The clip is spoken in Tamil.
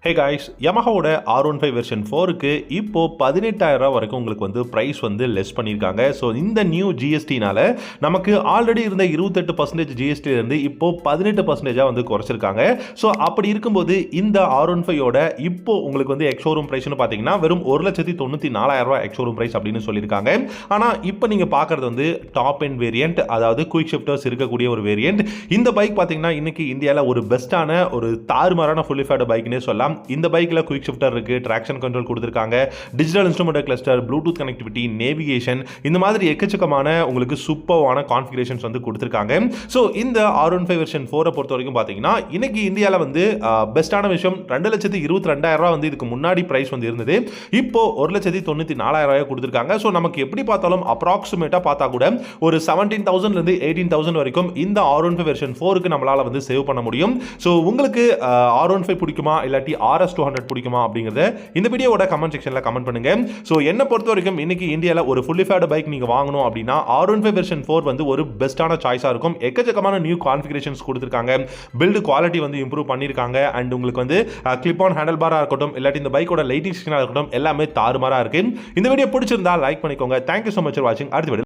ஹே காய்ஸ், யமஹாவோட R15 வெர்ஷன் 4க்கு இப்போ 18,000 வரைக்கும் உங்களுக்கு வந்து ப்ரைஸ் வந்து லெஸ் பண்ணியிருக்காங்க. ஸோ இந்த நியூ ஜிஎஸ்டினால நமக்கு ஆல்ரெடி இருந்த 28% ஜிஎஸ்டிலேருந்து இப்போ 18% வந்து குறைச்சிருக்காங்க. ஸோ அப்படி இருக்கும்போது இந்த R15யோட இப்போ உங்களுக்கு வந்து எக்ஸ்ஷோரூம் ப்ரைஸ்னு பார்த்தீங்கன்னா வெறும் 1,94,000 எக்ஸ்ஷோரூம் ப்ரைஸ் அப்படின்னு சொல்லியிருக்காங்க. ஆனால் இப்போ நீங்கள் பார்க்குறது வந்து டாப் எண்ட் வேரியன்ட், அதாவது குயிக் ஷிஃப்டர்ஸ் இருக்கக்கூடிய ஒரு வேரியன்ட். இந்த பைக் பார்த்தீங்கன்னா இன்னைக்கு இந்தியாவில் ஒரு பெஸ்ட்டான ஒரு தாறுமாறான ஃபுல்லி ஃபேட் பைக்னே சொல்லலாம். இந்த பைக்கில் குயிக் ஷிஃப்டர் இருக்குது, ட்ராக்ஷன் கண்ட்ரோல் கொடுத்துருக்காங்க, digital instrument cluster, Bluetooth connectivity, navigation, இந்த மாதிரி எக்கச்சக்கமான உங்களுக்கு சூப்பர்வான கான்ஃபிகரேஷன்ஸ் வந்து கொடுத்துருக்காங்க. ஸோ இந்த R15 வெர்ஷன் 4 பொறுத்த வரைக்கும் பார்த்தீங்கன்னா இன்னைக்கு இந்தியாவில் வந்து பெஸ்ட்டான விஷயம் 2,22,000 வந்து இதுக்கு முன்னாடி ப்ரைஸ் வந்து இருந்தது. இப்போ 1,94,000 கொடுத்துருக்காங்க. ஸோ நமக்கு எப்படி பார்த்தாலும் அப்ராக்சிமேட்டாக பார்த்தா கூட ஒரு 17,000 18,000 வரைக்கும் இந்த R15 வெர்ஷன் 4க்கு நம்மளால் வந்து சேவ் பண்ண முடியும். ஸோ உங்களுக்கு R15 பிடிக்குமா இல்லாட்டி RS200 பிடிக்குமா அப்படிங்கறத இந்த வீடியோவோட கமெண்ட் செக்ஷன்ல கமெண்ட் பண்ணுங்க. சோ என்ன பொறுத்த வரைக்கும் இன்னைக்கு இந்தியால ஒரு ஃபுல்லி ஃபேட் பைக் நீங்க வாங்கணும் அப்படின்னா R15 வெர்ஷன் 4 வந்து ஒரு பெஸ்ட்டான சாய்ஸா இருக்கும். எக்கச்சக்கமான நியூ கான்ஃபிகரேஷன்ஸ் கொடுத்திருக்காங்க, பில்ட் குவாலிட்டி வந்து இம்ப்ரூவ் பண்ணிருக்காங்க. அண்ட் உங்களுக்கு வந்து கிளிப் ஆன் ஹேண்டில் பாரா இருக்கட்டும் இல்லாட்டி இந்த பைக்கோட லைட்டிங் செக்ஷனா இருக்கட்டும் எல்லாமே தாறுமாறா இருக்கு. இந்த வீடியோ பிடிச்சிருந்தா லைக் பண்ணிக்கோங்க. Thank you so much for watching. அடுத்த வீடியோ